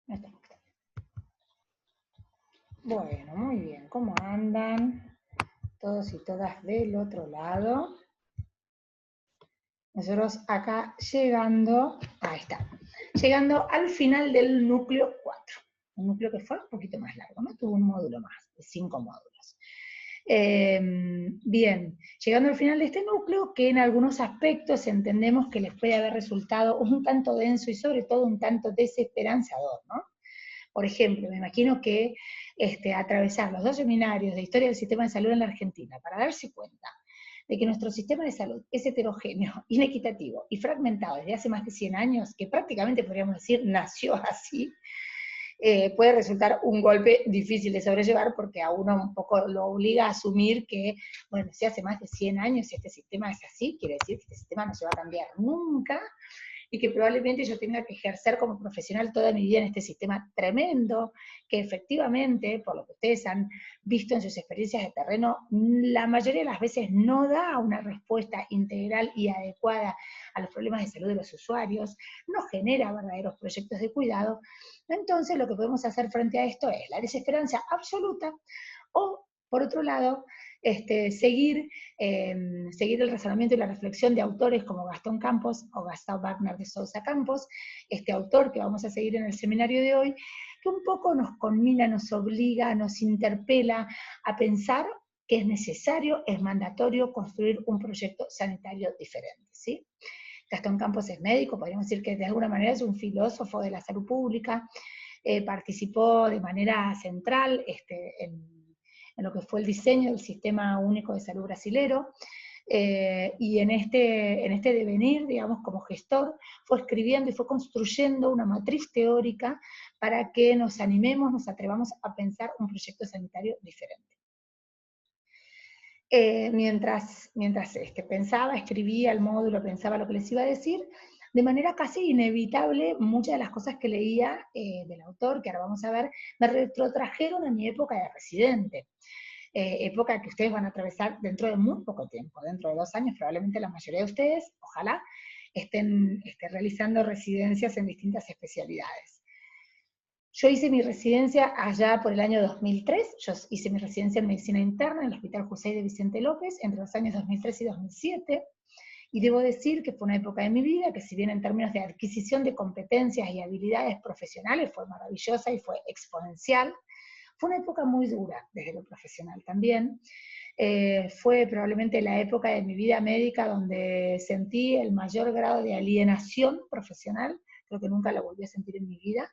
Ahí está. Bueno, muy bien. ¿Cómo andan todos y todas del otro lado? Nosotros acá llegando, ahí está, llegando al final del núcleo 4. Un núcleo que fue un poquito más largo, ¿no? Tuvo un módulo más, de 5 módulos. Bien, llegando al final de este núcleo, que en algunos aspectos entendemos que les puede haber resultado un tanto denso y sobre todo un tanto desesperanzador, ¿no? Por ejemplo, me imagino que atravesar los 2 seminarios de Historia del Sistema de Salud en la Argentina para darse cuenta de que nuestro sistema de salud es heterogéneo, inequitativo y fragmentado desde hace más de 100 años, que prácticamente podríamos decir nació así, puede resultar un golpe difícil de sobrellevar porque a uno un poco lo obliga a asumir que, bueno, si hace más de 100 años este sistema es así, quiere decir que este sistema no se va a cambiar nunca, y que probablemente yo tenga que ejercer como profesional toda mi vida en este sistema tremendo, que efectivamente, por lo que ustedes han visto en sus experiencias de terreno, la mayoría de las veces no da una respuesta integral y adecuada a los problemas de salud de los usuarios, no genera verdaderos proyectos de cuidado. Entonces, lo que podemos hacer frente a esto es la desesperanza absoluta o, por otro lado, seguir el razonamiento y la reflexión de autores como Gastón Campos o Gastón Wagner de Sousa Campos, este autor que vamos a seguir en el seminario de hoy, que un poco nos conmina, nos obliga, nos interpela a pensar que es necesario, es mandatorio construir un proyecto sanitario diferente, ¿sí? Gastón Campos es médico, podríamos decir que de alguna manera es un filósofo de la salud pública, participó de manera central en lo que fue el diseño del Sistema Único de Salud brasilero, y en este devenir, digamos, como gestor, fue escribiendo y fue construyendo una matriz teórica para que nos animemos, nos atrevamos a pensar un proyecto sanitario diferente. Mientras pensaba, escribía el módulo, pensaba lo que les iba a decir, de manera casi inevitable, muchas de las cosas que leía del autor, que ahora vamos a ver, me retrotrajeron a mi época de residente. Época que ustedes van a atravesar dentro de muy poco tiempo, dentro de 2 años, probablemente la mayoría de ustedes, ojalá, estén realizando residencias en distintas especialidades. Yo hice mi residencia allá por el año 2003, yo hice mi residencia en medicina interna en el Hospital Jusey de Vicente López entre los años 2003 y 2007, y debo decir que fue una época de mi vida que, si bien en términos de adquisición de competencias y habilidades profesionales fue maravillosa y fue exponencial, fue una época muy dura desde lo profesional también. Fue probablemente la época de mi vida médica donde sentí el mayor grado de alienación profesional, creo que nunca lo volví a sentir en mi vida,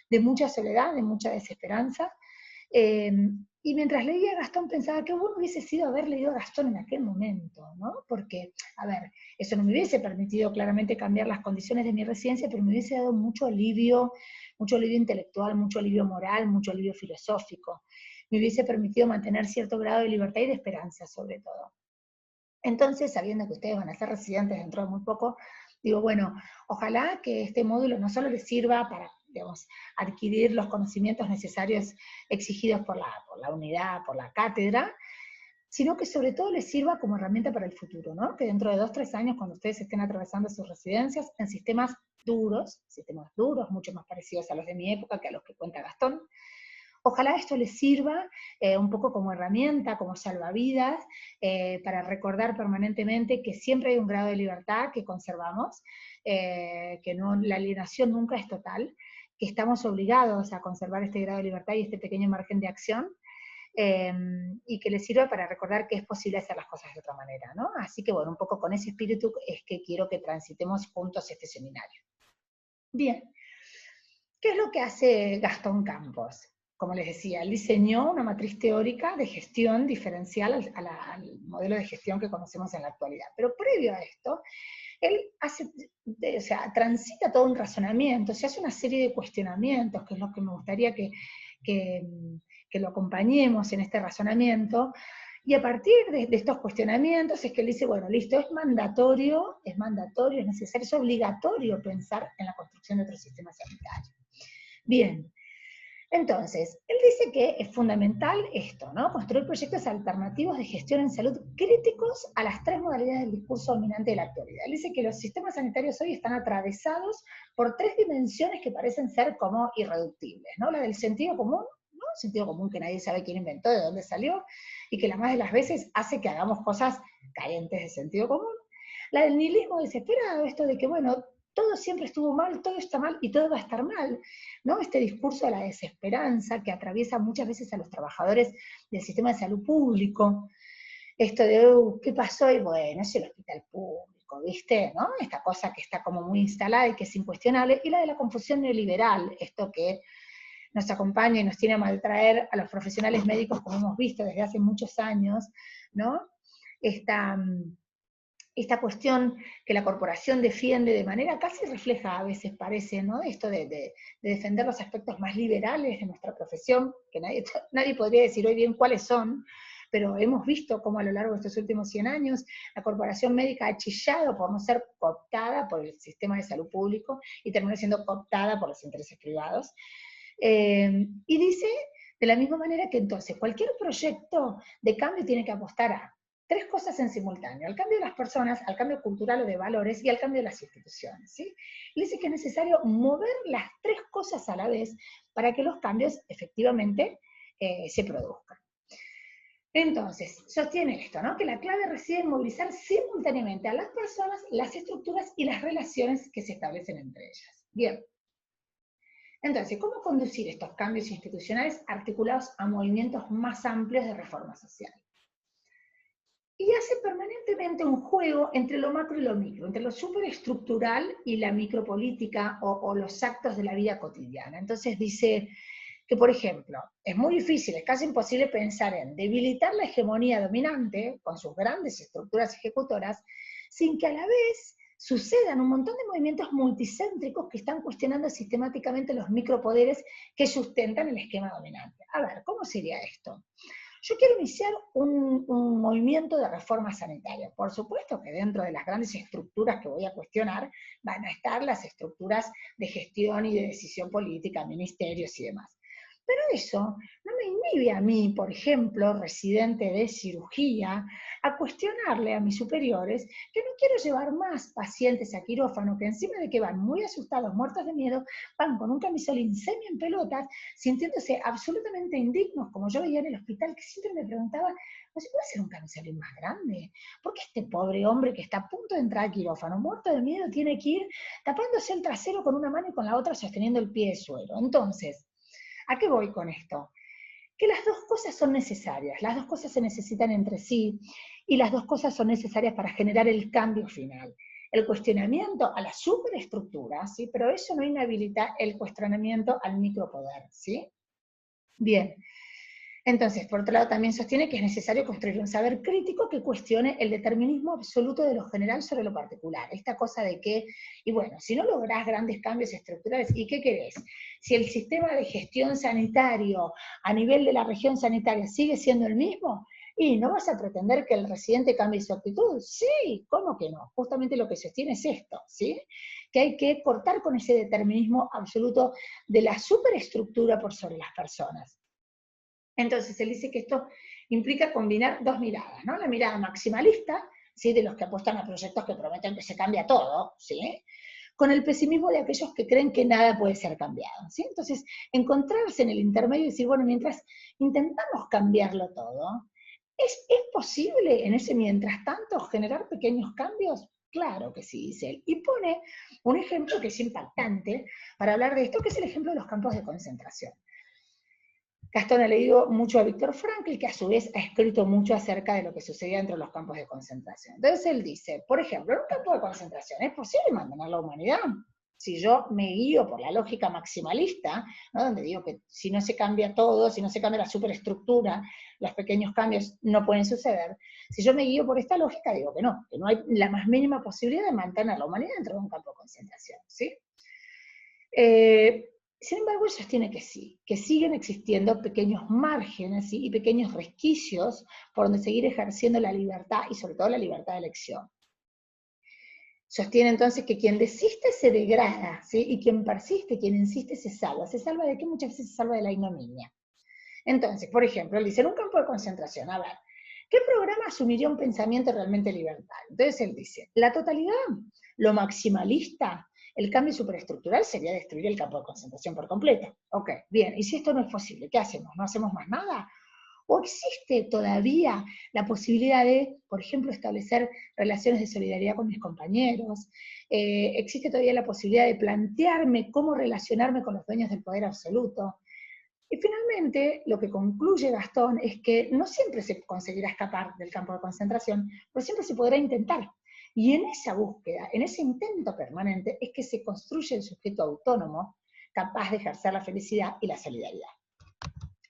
de mucha soledad, de mucha desesperanza. Eh, y mientras leía a Gastón pensaba que bueno hubiese sido haber leído a Gastón en aquel momento, ¿no? Porque, a ver, eso no me hubiese permitido claramente cambiar las condiciones de mi residencia, pero me hubiese dado mucho alivio intelectual, mucho alivio moral, mucho alivio filosófico. Me hubiese permitido mantener cierto grado de libertad y de esperanza, sobre todo. Entonces, sabiendo que ustedes van a ser residentes dentro de muy poco, digo, bueno, ojalá que este módulo no solo les sirva para, digamos, adquirir los conocimientos necesarios exigidos por la unidad, por la cátedra, sino que sobre todo les sirva como herramienta para el futuro, ¿no? Que dentro de 2, 3 años, cuando ustedes estén atravesando sus residencias en sistemas duros, mucho más parecidos a los de mi época que a los que cuenta Gastón, ojalá esto les sirva un poco como herramienta, como salvavidas, para recordar permanentemente que siempre hay un grado de libertad que conservamos, que no, la alienación nunca es total, que estamos obligados a conservar este grado de libertad y este pequeño margen de acción, y que les sirva para recordar que es posible hacer las cosas de otra manera, ¿no? Así que bueno, un poco con ese espíritu es que quiero que transitemos juntos este seminario. Bien, ¿qué es lo que hace Gastón Campos? Como les decía, él diseñó una matriz teórica de gestión diferencial al modelo de gestión que conocemos en la actualidad. Pero previo a esto, él transita todo un razonamiento, se hace una serie de cuestionamientos, que es lo que me gustaría que, que lo acompañemos en este razonamiento, y a partir de estos cuestionamientos es que él dice, bueno, listo, es mandatorio, es necesario, es obligatorio pensar en la construcción de otro sistema sanitario. Bien, Entonces, él dice que es fundamental esto, ¿no? Construir proyectos alternativos de gestión en salud críticos a las tres modalidades del discurso dominante de la actualidad. Él dice que los sistemas sanitarios hoy están atravesados por tres dimensiones que parecen ser como irreductibles, ¿no? La del sentido común, ¿no? Sentido común que nadie sabe quién inventó, de dónde salió, y que la más de las veces hace que hagamos cosas carentes de sentido común. La del nihilismo desesperado, esto de que, bueno, todo siempre estuvo mal, todo está mal y todo va a estar mal, ¿no? Este discurso de la desesperanza que atraviesa muchas veces a los trabajadores del sistema de salud público, esto de, ¿qué pasó? Y bueno, es el hospital público, ¿viste? ¿No? Esta cosa que está como muy instalada y que es incuestionable, y la de la confusión neoliberal, esto que nos acompaña y nos tiene a maltraer a los profesionales médicos, como hemos visto desde hace muchos años, ¿no? Esta cuestión que la corporación defiende de manera casi refleja, a veces parece, ¿no? Esto de defender los aspectos más liberales de nuestra profesión, que nadie podría decir hoy bien cuáles son, pero hemos visto cómo a lo largo de estos últimos 100 años la corporación médica ha chillado por no ser cooptada por el sistema de salud público y terminó siendo cooptada por los intereses privados. Y dice, de la misma manera que entonces cualquier proyecto de cambio tiene que apostar a tres cosas en simultáneo: al cambio de las personas, al cambio cultural o de valores y al cambio de las instituciones. ¿Sí? Él dice que es necesario mover las tres cosas a la vez para que los cambios efectivamente se produzcan. Entonces, sostiene esto, ¿no? Que la clave reside en movilizar simultáneamente a las personas, las estructuras y las relaciones que se establecen entre ellas. Bien. Entonces, ¿cómo conducir estos cambios institucionales articulados a movimientos más amplios de reforma social? Y hace permanentemente un juego entre lo macro y lo micro, entre lo superestructural y la micropolítica o los actos de la vida cotidiana. Entonces dice que, por ejemplo, es muy difícil, es casi imposible pensar en debilitar la hegemonía dominante con sus grandes estructuras ejecutoras, sin que a la vez sucedan un montón de movimientos multicéntricos que están cuestionando sistemáticamente los micropoderes que sustentan el esquema dominante. A ver, ¿cómo sería esto? Yo quiero iniciar un movimiento de reforma sanitaria. Por supuesto que dentro de las grandes estructuras que voy a cuestionar van a estar las estructuras de gestión y de decisión política, ministerios y demás. Pero eso no me inhibe a mí, por ejemplo, residente de cirugía, a cuestionarle a mis superiores que no quiero llevar más pacientes a quirófano, que encima de que van muy asustados, muertos de miedo, van con un camisol insemia en pelotas, sintiéndose absolutamente indignos, como yo veía en el hospital, que siempre me preguntaba, ¿no se puede hacer un camisolín más grande? ¿Por qué este pobre hombre que está a punto de entrar al quirófano, muerto de miedo, tiene que ir tapándose el trasero con una mano y con la otra sosteniendo el pie de suelo? Entonces, ¿a qué voy con esto? Que las dos cosas son necesarias, las dos cosas se necesitan entre sí, y las dos cosas son necesarias para generar el cambio final. El cuestionamiento a la superestructura, ¿sí? Pero eso no inhabilita el cuestionamiento al micropoder, ¿sí? Bien. Entonces, por otro lado, también sostiene que es necesario construir un saber crítico que cuestione el determinismo absoluto de lo general sobre lo particular. Esta cosa de que, y bueno, si no lográs grandes cambios estructurales, ¿y qué querés? Si el sistema de gestión sanitario a nivel de la región sanitaria sigue siendo el mismo, y no vas a pretender que el residente cambie su actitud. Sí, ¿cómo que no? Justamente lo que sostiene es esto, ¿sí? Que hay que cortar con ese determinismo absoluto de la superestructura por sobre las personas. Entonces, él dice que esto implica combinar dos miradas, ¿no? La mirada maximalista, ¿sí? De los que apuestan a proyectos que prometen que se cambia todo, ¿sí? Con el pesimismo de aquellos que creen que nada puede ser cambiado, ¿sí? Entonces, encontrarse en el intermedio y decir, bueno, mientras intentamos cambiarlo todo, ¿es posible en ese mientras tanto generar pequeños cambios? Claro que sí, dice él. Y pone un ejemplo que es impactante para hablar de esto, que es el ejemplo de los campos de concentración. Gastón ha leído mucho a Víctor Frankl, que a su vez ha escrito mucho acerca de lo que sucedía dentro de los campos de concentración. Entonces él dice, por ejemplo, en un campo de concentración, ¿es posible mantener la humanidad? Si yo me guío por la lógica maximalista, ¿no? Donde digo que si no se cambia todo, si no se cambia la superestructura, los pequeños cambios no pueden suceder. Si yo me guío por esta lógica, digo que no hay la más mínima posibilidad de mantener la humanidad dentro de un campo de concentración, ¿sí? Sin embargo, él sostiene que sí, que siguen existiendo pequeños márgenes, ¿sí? Y pequeños resquicios por donde seguir ejerciendo la libertad y sobre todo la libertad de elección. Sostiene entonces que quien desiste se degrada, ¿sí? Y quien persiste, quien insiste, se salva. ¿Se salva de qué? Muchas veces se salva de la ignominia. Entonces, por ejemplo, él dice, en un campo de concentración, a ver, ¿qué programa asumiría un pensamiento realmente libertario? Entonces él dice, la totalidad, lo maximalista, el cambio superestructural sería destruir el campo de concentración por completo. Ok, bien, y si esto no es posible, ¿qué hacemos? ¿No hacemos más nada? ¿O existe todavía la posibilidad de, por ejemplo, establecer relaciones de solidaridad con mis compañeros? ¿Existe todavía la posibilidad de plantearme cómo relacionarme con los dueños del poder absoluto? Y finalmente, lo que concluye Gastón es que no siempre se conseguirá escapar del campo de concentración, pero siempre se podrá intentar. Y en esa búsqueda, en ese intento permanente, es que se construye el sujeto autónomo capaz de ejercer la felicidad y la solidaridad.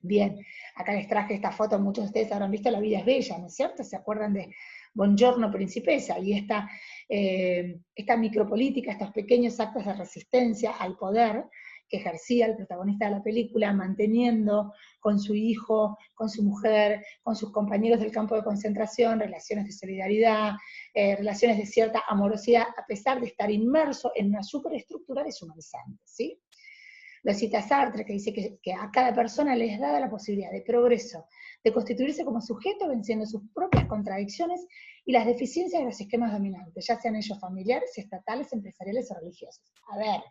Bien, acá les traje esta foto, muchos de ustedes habrán visto La vida es bella, ¿no es cierto? ¿Se acuerdan de Buongiorno Principessa? Y esta micropolítica, estos pequeños actos de resistencia al poder que ejercía el protagonista de la película, manteniendo con su hijo, con su mujer, con sus compañeros del campo de concentración, relaciones de solidaridad, relaciones de cierta amorosidad, a pesar de estar inmerso en una superestructura deshumanizante, ¿sí? Lo cita Sartre, que dice que a cada persona les es dada la posibilidad de progreso, de constituirse como sujeto venciendo sus propias contradicciones y las deficiencias de los esquemas dominantes, ya sean ellos familiares, estatales, empresariales o religiosos. A ver,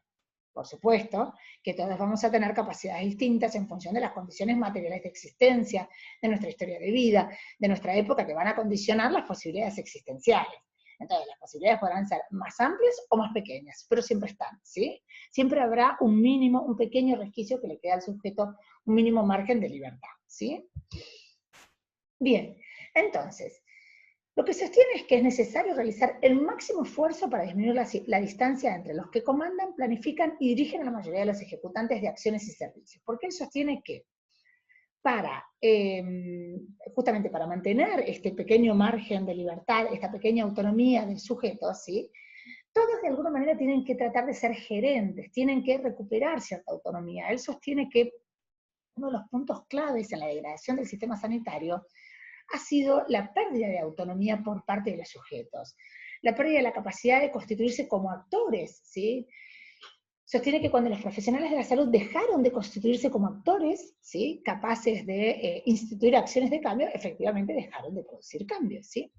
por supuesto que todos vamos a tener capacidades distintas en función de las condiciones materiales de existencia, de nuestra historia de vida, de nuestra época, que van a condicionar las posibilidades existenciales. Entonces, las posibilidades podrán ser más amplias o más pequeñas, pero siempre están, ¿sí? Siempre habrá un mínimo, un pequeño resquicio que le queda al sujeto, un mínimo margen de libertad, ¿sí? Bien, entonces, lo que sostiene es que es necesario realizar el máximo esfuerzo para disminuir la distancia entre los que comandan, planifican y dirigen a la mayoría de los ejecutantes de acciones y servicios. Porque él sostiene que justamente para mantener este pequeño margen de libertad, esta pequeña autonomía del sujeto, ¿sí? Todos de alguna manera tienen que tratar de ser gerentes, tienen que recuperar cierta autonomía. Él sostiene que uno de los puntos claves en la degradación del sistema sanitario ha sido la pérdida de autonomía por parte de los sujetos, la pérdida de la capacidad de constituirse como actores, ¿sí? Sostiene que cuando los profesionales de la salud dejaron de constituirse como actores, ¿sí?, capaces de instituir acciones de cambio, efectivamente dejaron de producir cambios, ¿sí?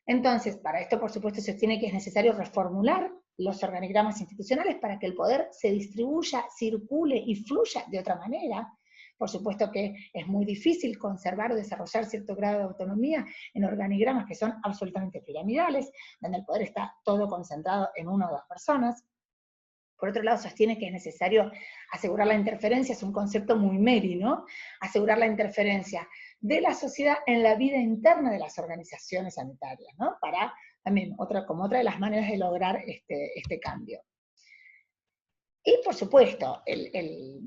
Entonces, para esto, por supuesto, sostiene que es necesario reformular los organigramas institucionales para que el poder se distribuya, circule y fluya de otra manera. Por supuesto que es muy difícil conservar o desarrollar cierto grado de autonomía en organigramas que son absolutamente piramidales, donde el poder está todo concentrado en una o dos personas. Por otro lado, sostiene que es necesario asegurar la interferencia, es un concepto muy Meri, ¿no? Asegurar la interferencia de la sociedad en la vida interna de las organizaciones sanitarias, ¿no? Para también, como otra de las maneras de lograr este cambio. Y por supuesto,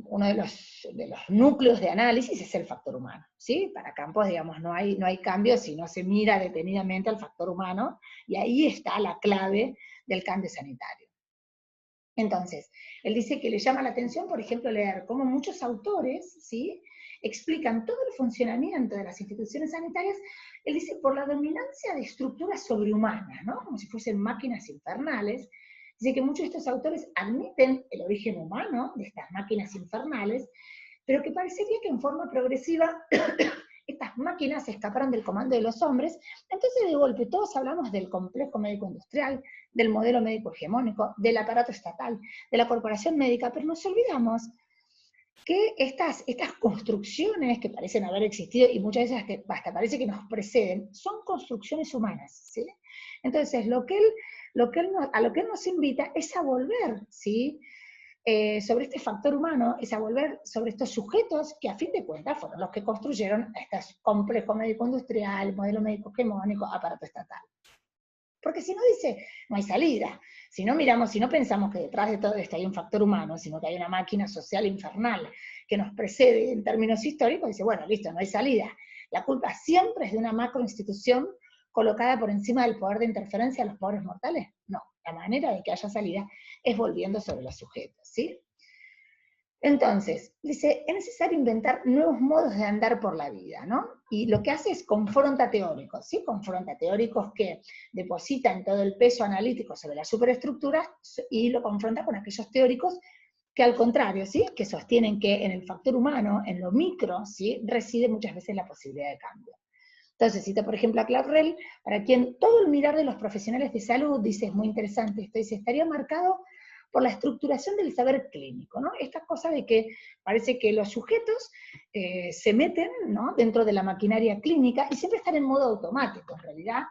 uno de los núcleos de análisis es el factor humano, ¿sí? Para Campos, digamos, no hay cambio si no se mira detenidamente al factor humano, y ahí está la clave del cambio sanitario. Entonces, él dice que le llama la atención, por ejemplo, leer cómo muchos autores, ¿sí?, explican todo el funcionamiento de las instituciones sanitarias, él dice, por la dominancia de estructuras sobrehumanas, ¿no?, como si fuesen máquinas infernales. Dice que muchos de estos autores admiten el origen humano de estas máquinas infernales, pero que parecería que en forma progresiva estas máquinas escaparon del comando de los hombres. Entonces de golpe todos hablamos del complejo médico industrial, del modelo médico hegemónico, del aparato estatal, de la corporación médica, pero nos olvidamos que estas construcciones que parecen haber existido, y muchas veces hasta parece que nos preceden, son construcciones humanas, ¿sí? Entonces, a lo que él nos invita es a volver, ¿sí?, sobre este factor humano, es a volver sobre estos sujetos que a fin de cuentas fueron los que construyeron este complejo médico-industrial, modelo médico hegemónico, aparato estatal. Porque si no dice, no hay salida. Si no miramos, si no pensamos que detrás de todo esto hay un factor humano, sino que hay una máquina social infernal que nos precede en términos históricos, dice, bueno, listo, no hay salida. La culpa siempre es de una macroinstitución colocada por encima del poder de interferencia a los pobres mortales. No, la manera de que haya salida es volviendo sobre los sujetos, ¿sí? Entonces, dice, es necesario inventar nuevos modos de andar por la vida, ¿no? Y lo que hace es confronta teóricos, ¿sí? Confronta teóricos que depositan todo el peso analítico sobre la superestructura y lo confronta con aquellos teóricos que al contrario, ¿sí? Que sostienen que en el factor humano, en lo micro, ¿sí? Reside muchas veces la posibilidad de cambio. Entonces, cita por ejemplo a Clavrel, para quien todo el mirar de los profesionales de salud, dice, es muy interesante esto, dice, estaría marcado por la estructuración del saber clínico, ¿no? Esta cosa de que parece que los sujetos se meten, ¿no?, dentro de la maquinaria clínica y siempre están en modo automático. En realidad,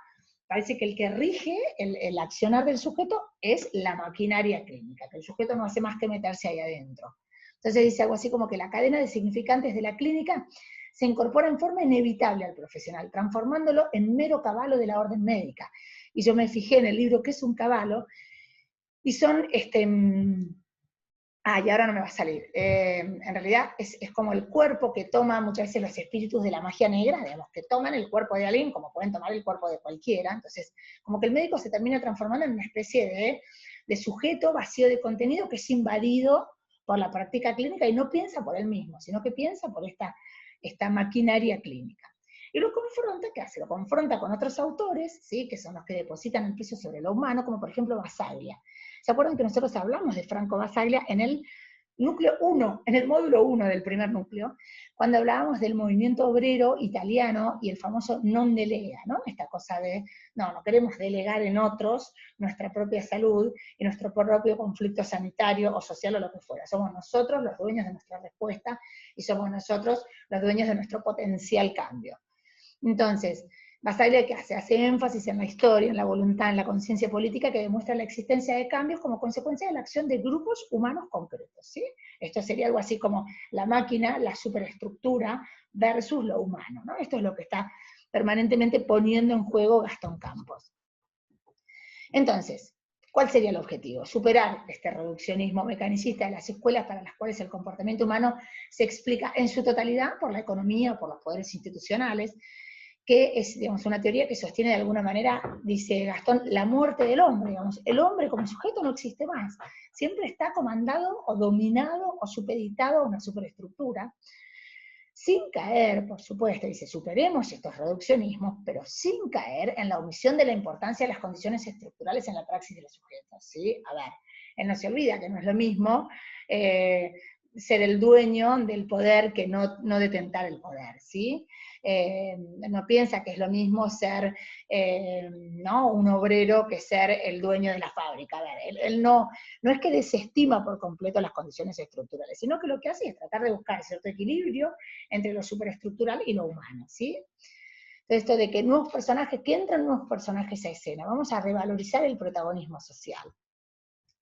parece que el que rige el accionar del sujeto es la maquinaria clínica, que el sujeto no hace más que meterse ahí adentro. Entonces dice algo así como que la cadena de significantes de la clínica se incorpora en forma inevitable al profesional, transformándolo en mero caballo de la orden médica. Y yo me fijé en el libro ¿Qué es un caballo? Y son, y ahora no me va a salir. En realidad es como el cuerpo que toma muchas veces los espíritus de la magia negra, digamos, que toman el cuerpo de alguien como pueden tomar el cuerpo de cualquiera. Entonces, como que el médico se termina transformando en una especie de sujeto vacío de contenido que es invadido por la práctica clínica y no piensa por él mismo, sino que piensa por esta maquinaria clínica. Y lo confronta, ¿qué hace? Lo confronta con otros autores, ¿sí?, que son los que depositan el peso sobre lo humano, como por ejemplo Basaglia. ¿Se acuerdan que nosotros hablamos de Franco Basaglia en el núcleo 1, en el módulo 1 del primer núcleo, cuando hablábamos del movimiento obrero italiano y el famoso non delega, ¿no? Esta cosa de, no queremos delegar en otros nuestra propia salud y nuestro propio conflicto sanitario o social o lo que fuera. Somos nosotros los dueños de nuestra respuesta y somos nosotros los dueños de nuestro potencial cambio. Entonces, Basaglia, ¿qué hace? Hace énfasis en la historia, en la voluntad, en la conciencia política que demuestra la existencia de cambios como consecuencia de la acción de grupos humanos concretos, ¿sí? Esto sería algo así como la máquina, la superestructura versus lo humano, ¿no? Esto es lo que está permanentemente poniendo en juego Gastón Campos. Entonces, ¿cuál sería el objetivo? Superar este reduccionismo mecanicista de las escuelas para las cuales el comportamiento humano se explica en su totalidad por la economía o por los poderes institucionales, que es, digamos, una teoría que sostiene de alguna manera, dice Gastón, la muerte del hombre, digamos, el hombre como sujeto no existe más, siempre está comandado o dominado o supeditado a una superestructura, sin caer, por supuesto, dice, superemos estos reduccionismos, pero sin caer en la omisión de la importancia de las condiciones estructurales en la praxis de los sujetos, ¿sí? A ver, él no se olvida que no es lo mismo ser el dueño del poder que no detentar el poder, ¿sí? No piensa que es lo mismo ser ¿no?, un obrero que ser el dueño de la fábrica. A ver, él no es que desestima por completo las condiciones estructurales, sino que lo que hace es tratar de buscar cierto equilibrio entre lo superestructural y lo humano, ¿sí? Entonces, esto de que nuevos personajes, que entran nuevos personajes a escena, vamos a revalorizar el protagonismo social.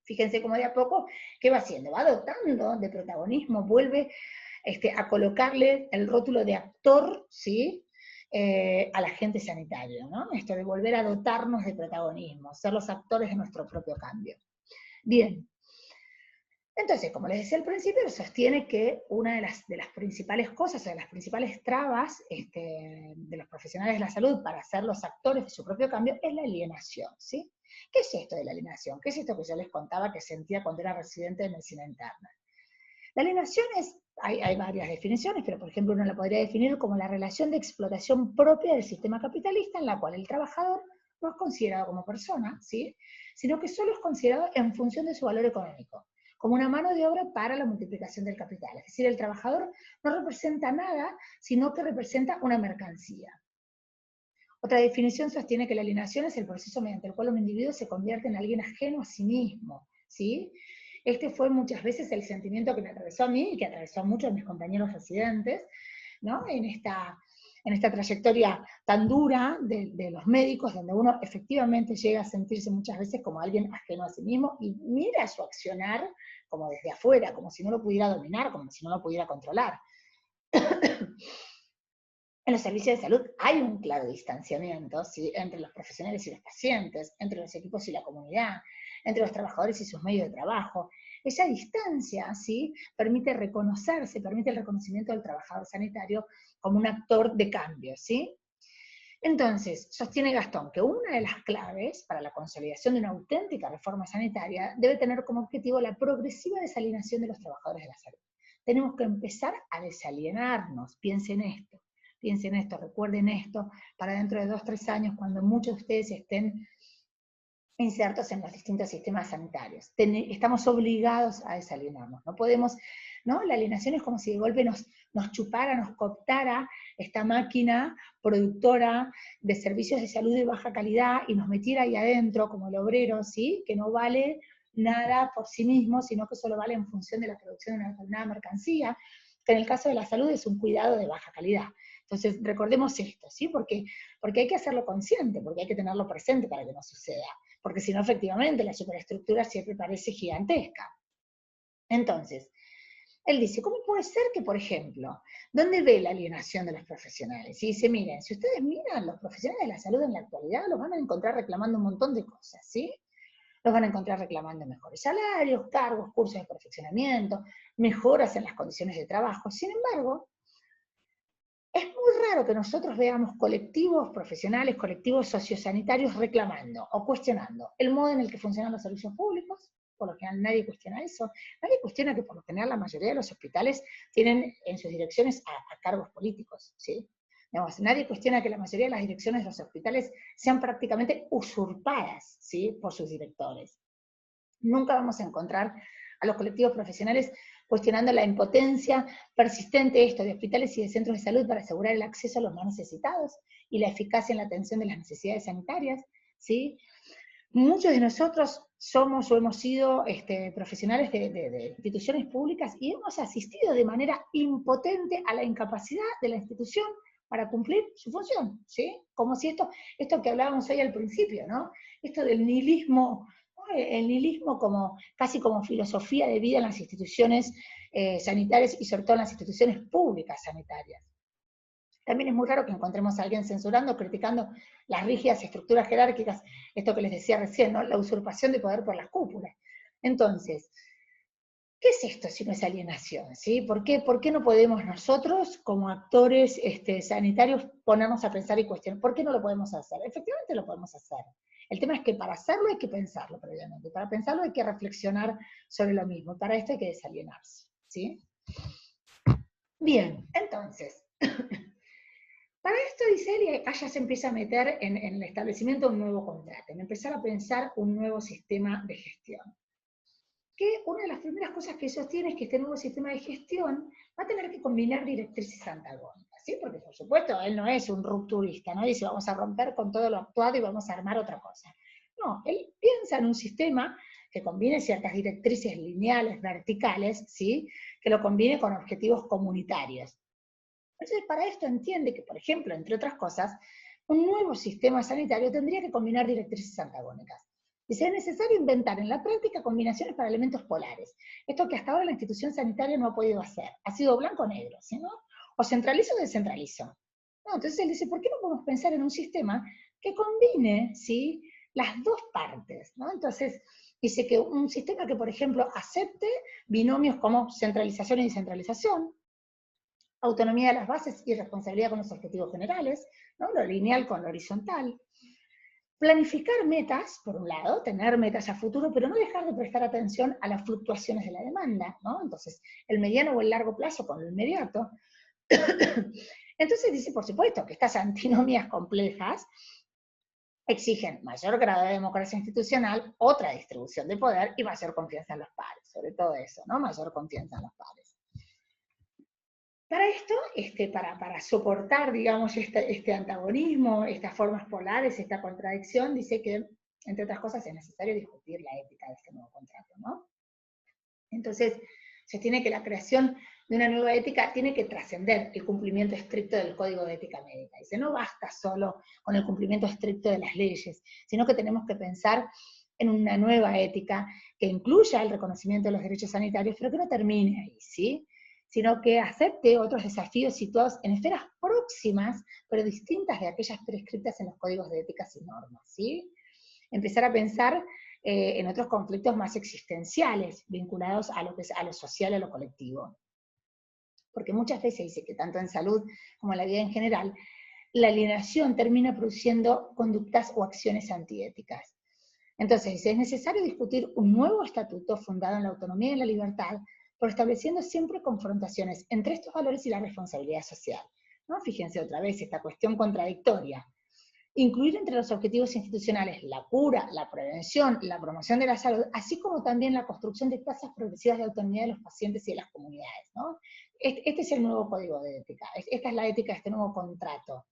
Fíjense cómo de a poco, ¿qué va haciendo? Va dotando de protagonismo, vuelve a colocarle el rótulo de actor, ¿sí?, al agente sanitario, ¿no? Esto de volver a dotarnos de protagonismo, ser los actores de nuestro propio cambio. Bien. Entonces, como les decía al principio, sostiene que una de las principales cosas, o de las principales trabas de los profesionales de la salud para ser los actores de su propio cambio es la alienación, ¿sí? ¿Qué es esto de la alienación? ¿Qué es esto que yo les contaba que sentía cuando era residente de medicina interna? La alienación hay varias definiciones, pero por ejemplo uno la podría definir como la relación de explotación propia del sistema capitalista en la cual el trabajador no es considerado como persona, ¿sí?, sino que solo es considerado en función de su valor económico, como una mano de obra para la multiplicación del capital. Es decir, el trabajador no representa nada, sino que representa una mercancía. Otra definición sostiene que la alienación es el proceso mediante el cual un individuo se convierte en alguien ajeno a sí mismo, ¿sí? Este fue muchas veces el sentimiento que me atravesó a mí y que atravesó a muchos de mis compañeros residentes, ¿no?, en esta trayectoria tan dura de los médicos, donde uno efectivamente llega a sentirse muchas veces como alguien ajeno a sí mismo y mira su accionar como desde afuera, como si no lo pudiera dominar, como si no lo pudiera controlar. En los servicios de salud hay un claro distanciamiento, ¿sí?, entre los profesionales y los pacientes, entre los equipos y la comunidad, entre los trabajadores y sus medios de trabajo. Esa distancia, ¿sí?, permite reconocerse, permite el reconocimiento del trabajador sanitario como un actor de cambio, ¿sí? Entonces, sostiene Gastón que una de las claves para la consolidación de una auténtica reforma sanitaria debe tener como objetivo la progresiva desalienación de los trabajadores de la salud. tenemos que empezar a desalienarnos. Piensen esto, recuerden esto, para dentro de 2, 3 años, cuando muchos de ustedes estén insertos en los distintos sistemas sanitarios. Estamos obligados a desalienarnos, no podemos, ¿no? La alienación es como si de golpe nos chupara, nos cooptara esta máquina productora de servicios de salud de baja calidad y nos metiera ahí adentro como el obrero, ¿sí? Que no vale nada por sí mismo, sino que solo vale en función de la producción de una determinada mercancía, que en el caso de la salud es un cuidado de baja calidad. Entonces, recordemos esto, ¿sí? Porque hay que hacerlo consciente, porque hay que tenerlo presente para que no suceda. Porque si no, efectivamente, la superestructura siempre parece gigantesca. Entonces, él dice, ¿cómo puede ser que, por ejemplo, dónde ve la alienación de los profesionales? Y dice, miren, si ustedes miran, los profesionales de la salud en la actualidad los van a encontrar reclamando un montón de cosas, ¿sí? Los van a encontrar reclamando mejores salarios, cargos, cursos de perfeccionamiento, mejoras en las condiciones de trabajo. Sin embargo, es muy raro que nosotros veamos colectivos profesionales, colectivos sociosanitarios reclamando o cuestionando el modo en el que funcionan los servicios públicos. Por lo general nadie cuestiona eso. Nadie cuestiona que por lo general la mayoría de los hospitales tienen en sus direcciones a cargos políticos, ¿sí? Digamos, nadie cuestiona que la mayoría de las direcciones de los hospitales sean prácticamente usurpadas, ¿sí? Por sus directores. Nunca vamos a encontrar a los colectivos profesionales cuestionando la impotencia persistente de hospitales y de centros de salud para asegurar el acceso a los más necesitados y la eficacia en la atención de las necesidades sanitarias, ¿sí? Muchos de nosotros somos o hemos sido profesionales de instituciones públicas y hemos asistido de manera impotente a la incapacidad de la institución para cumplir su función, ¿sí? Como si esto que hablábamos hoy al principio, ¿no? Esto del nihilismo, ¿no? El nihilismo casi como filosofía de vida en las instituciones sanitarias y sobre todo en las instituciones públicas sanitarias. También es muy raro que encontremos a alguien censurando, criticando las rígidas estructuras jerárquicas, esto que les decía recién, ¿no? La usurpación de poder por las cúpulas. Entonces, ¿qué es esto si no es alienación? ¿Sí? ¿Por qué no podemos nosotros, como actores sanitarios, ponernos a pensar y cuestionar? ¿Por qué no lo podemos hacer? Efectivamente lo podemos hacer. El tema es que para hacerlo hay que pensarlo previamente. Para pensarlo hay que reflexionar sobre lo mismo. Para esto hay que desalienarse. ¿Sí? Bien, entonces, para esto, dice él, y acá ya se empieza a meter en el establecimiento de un nuevo contrato, en empezar a pensar un nuevo sistema de gestión. Que una de las primeras cosas que sostiene es que este nuevo sistema de gestión va a tener que combinar directrices antagónicas, ¿sí? Porque por supuesto él no es un rupturista, no dice vamos a romper con todo lo actuado y vamos a armar otra cosa. No, él piensa en un sistema que combine ciertas directrices lineales, verticales, ¿sí? Que lo combine con objetivos comunitarios. Entonces, para esto entiende que, por ejemplo, entre otras cosas, un nuevo sistema sanitario tendría que combinar directrices antagónicas. Dice, es necesario inventar en la práctica combinaciones para elementos polares. Esto que hasta ahora la institución sanitaria no ha podido hacer. Ha sido blanco o negro, ¿sí, no? O centralizo o descentralizo. No, entonces él dice, ¿por qué no podemos pensar en un sistema que combine, ¿sí? Las dos partes, ¿no? Entonces, dice que un sistema que, por ejemplo, acepte binomios como centralización y descentralización, autonomía de las bases y responsabilidad con los objetivos generales, ¿no? Lo lineal con lo horizontal. Planificar metas, por un lado, tener metas a futuro, pero no dejar de prestar atención a las fluctuaciones de la demanda, ¿no? Entonces, el mediano o el largo plazo con lo inmediato. Entonces dice, por supuesto, que estas antinomias complejas exigen mayor grado de democracia institucional, otra distribución de poder y mayor confianza en los pares, sobre todo eso, ¿no? Mayor confianza en los pares. Para esto, para soportar, digamos, este antagonismo, estas formas polares, esta contradicción, dice que, entre otras cosas, es necesario discutir la ética de este nuevo contrato, ¿no? Entonces, se tiene que la creación de una nueva ética tiene que trascender el cumplimiento estricto del Código de Ética Médica. Dice, no basta solo con el cumplimiento estricto de las leyes, sino que tenemos que pensar en una nueva ética que incluya el reconocimiento de los derechos sanitarios, pero que no termine ahí, ¿sí? Sino que acepte otros desafíos situados en esferas próximas, pero distintas de aquellas prescritas en los códigos de éticas y normas, ¿sí? Empezar a pensar en otros conflictos más existenciales, vinculados a lo que es a lo social, a lo colectivo. Porque muchas veces dice que tanto en salud como en la vida en general, la alienación termina produciendo conductas o acciones antiéticas. Entonces, es necesario discutir un nuevo estatuto fundado en la autonomía y en la libertad por estableciendo siempre confrontaciones entre estos valores y la responsabilidad social. ¿No? Fíjense otra vez esta cuestión contradictoria. Incluir entre los objetivos institucionales la cura, la prevención, la promoción de la salud, así como también la construcción de tasas progresivas de autonomía de los pacientes y de las comunidades, ¿no? Este es el nuevo código de ética, esta es la ética de este nuevo contrato.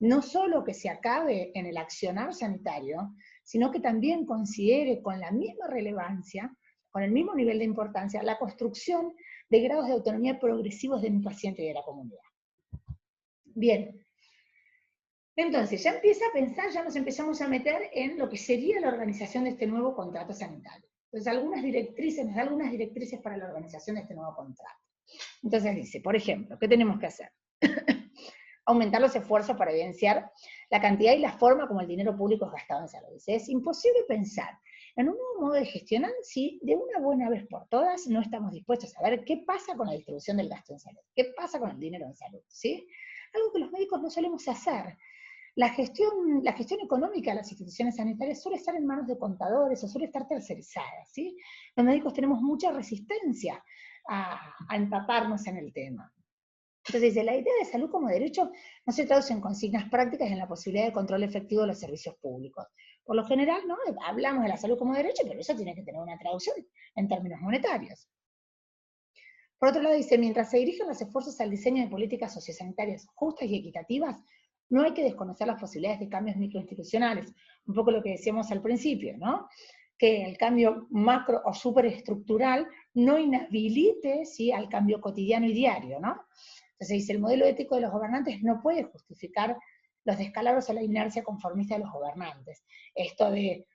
No solo que se acabe en el accionar sanitario, sino que también considere con la misma relevancia, con el mismo nivel de importancia, la construcción de grados de autonomía progresivos de mi paciente y de la comunidad. Bien. Entonces, ya empieza a pensar, ya nos empezamos a meter en lo que sería la organización de este nuevo contrato sanitario. Entonces, nos da algunas directrices para la organización de este nuevo contrato. Entonces dice, por ejemplo, ¿qué tenemos que hacer? Aumentar los esfuerzos para evidenciar la cantidad y la forma como el dinero público es gastado en salud. Dice, es imposible pensar en un nuevo modo de gestionar si de una buena vez por todas no estamos dispuestos a ver qué pasa con la distribución del gasto en salud, qué pasa con el dinero en salud, ¿sí? Algo que los médicos no solemos hacer. La gestión económica de las instituciones sanitarias suele estar en manos de contadores o suele estar tercerizada, ¿sí? Los médicos tenemos mucha resistencia a empaparnos en el tema. Entonces dice, la idea de salud como derecho no se traduce en consignas prácticas y en la posibilidad de control efectivo de los servicios públicos. Por lo general, ¿no? Hablamos de la salud como derecho, pero eso tiene que tener una traducción en términos monetarios. Por otro lado dice, mientras se dirigen los esfuerzos al diseño de políticas sociosanitarias justas y equitativas, no hay que desconocer las posibilidades de cambios microinstitucionales, un poco lo que decíamos al principio, ¿no? Que el cambio macro o superestructural no inhabilite, ¿sí?, al cambio cotidiano y diario, ¿no? Entonces dice, el modelo ético de los gobernantes no puede justificar los descalabros o la inercia conformista de los gobernantes. Esto de,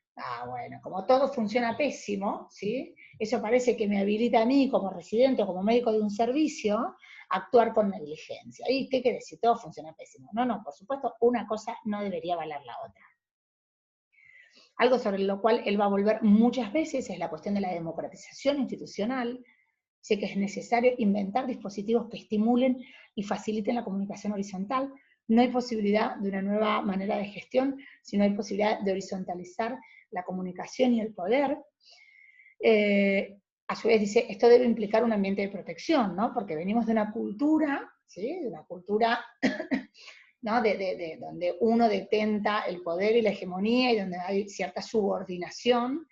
bueno, como todo funciona pésimo, ¿sí? Eso parece que me habilita a mí como residente o como médico de un servicio actuar con negligencia. ¿Y qué quiere decir? Todo funciona pésimo. No, por supuesto, una cosa no debería valer la otra. Algo sobre lo cual él va a volver muchas veces es la cuestión de la democratización institucional. Sé que es necesario inventar dispositivos que estimulen y faciliten la comunicación horizontal. No hay posibilidad de una nueva manera de gestión, sino hay posibilidad de horizontalizar la comunicación y el poder. A su vez dice, esto debe implicar un ambiente de protección, ¿no? Porque venimos de una cultura, ¿sí?, de una cultura ¿no? Donde uno detenta el poder y la hegemonía y donde hay cierta subordinación.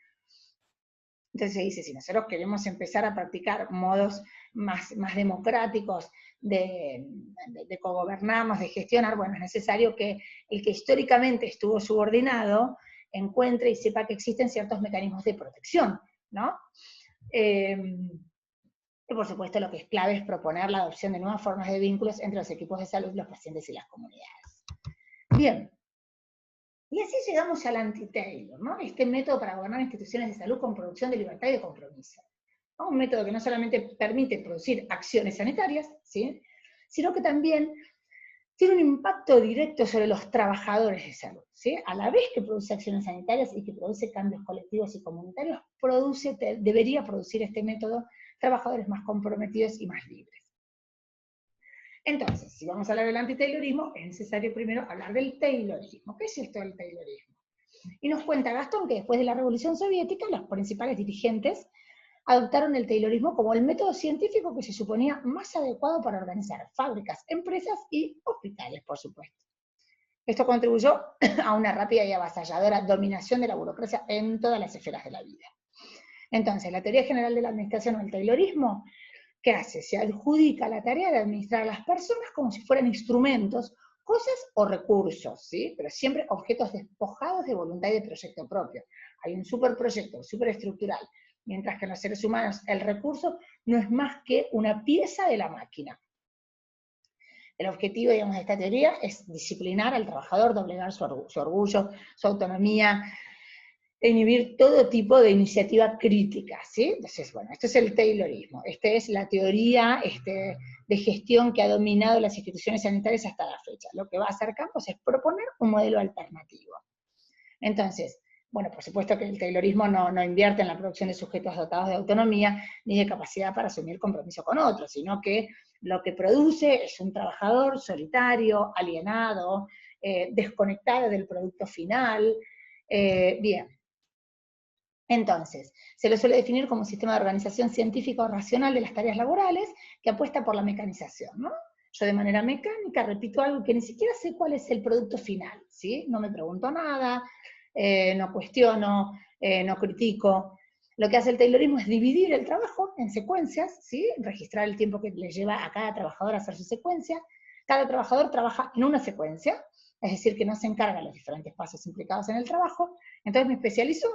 Entonces se dice, si nosotros queremos empezar a practicar modos más democráticos de cogobernarnos, de gestionar, bueno, es necesario que el que históricamente estuvo subordinado encuentre y sepa que existen ciertos mecanismos de protección, ¿no? Y por supuesto lo que es clave es proponer la adopción de nuevas formas de vínculos entre los equipos de salud, los pacientes y las comunidades. Bien, y así llegamos al anti-Taylor, ¿no? Este método para gobernar instituciones de salud con producción de libertad y de compromiso. ¿No? Un método que no solamente permite producir acciones sanitarias, ¿sí?, sino que también tiene un impacto directo sobre los trabajadores de salud, ¿sí? A la vez que produce acciones sanitarias y que produce cambios colectivos y comunitarios, debería producir este método trabajadores más comprometidos y más libres. Entonces, si vamos a hablar del antitaylorismo, es necesario primero hablar del taylorismo. ¿Qué es esto del taylorismo? Y nos cuenta Gastón que después de la Revolución Soviética, los principales dirigentes adoptaron el taylorismo como el método científico que se suponía más adecuado para organizar fábricas, empresas y hospitales, por supuesto. Esto contribuyó a una rápida y avasalladora dominación de la burocracia en todas las esferas de la vida. Entonces, la teoría general de la administración o el taylorismo, ¿qué hace? Se adjudica la tarea de administrar a las personas como si fueran instrumentos, cosas o recursos, ¿sí? Pero siempre objetos despojados de voluntad y de proyecto propio. Hay un superproyecto, superestructural, mientras que en los seres humanos el recurso no es más que una pieza de la máquina. El objetivo, digamos, de esta teoría es disciplinar al trabajador, doblegar su orgullo, su autonomía, inhibir todo tipo de iniciativa crítica, ¿sí? Entonces, bueno, esto es el taylorismo, esta es la teoría de gestión que ha dominado las instituciones sanitarias hasta la fecha. Lo que va a hacer Campos es proponer un modelo alternativo. Entonces, bueno, por supuesto que el taylorismo no invierte en la producción de sujetos dotados de autonomía ni de capacidad para asumir compromiso con otros, sino que lo que produce es un trabajador solitario, alienado, desconectado del producto final. Bien. Entonces, se lo suele definir como un sistema de organización científica o racional de las tareas laborales que apuesta por la mecanización, ¿no? Yo de manera mecánica repito algo que ni siquiera sé cuál es el producto final, ¿sí? No me pregunto nada, no cuestiono, no critico. Lo que hace el Taylorismo es dividir el trabajo en secuencias, ¿sí? Registrar el tiempo que le lleva a cada trabajador a hacer su secuencia. Cada trabajador trabaja en una secuencia, es decir, que no se encarga de los diferentes pasos implicados en el trabajo. Entonces me especializo,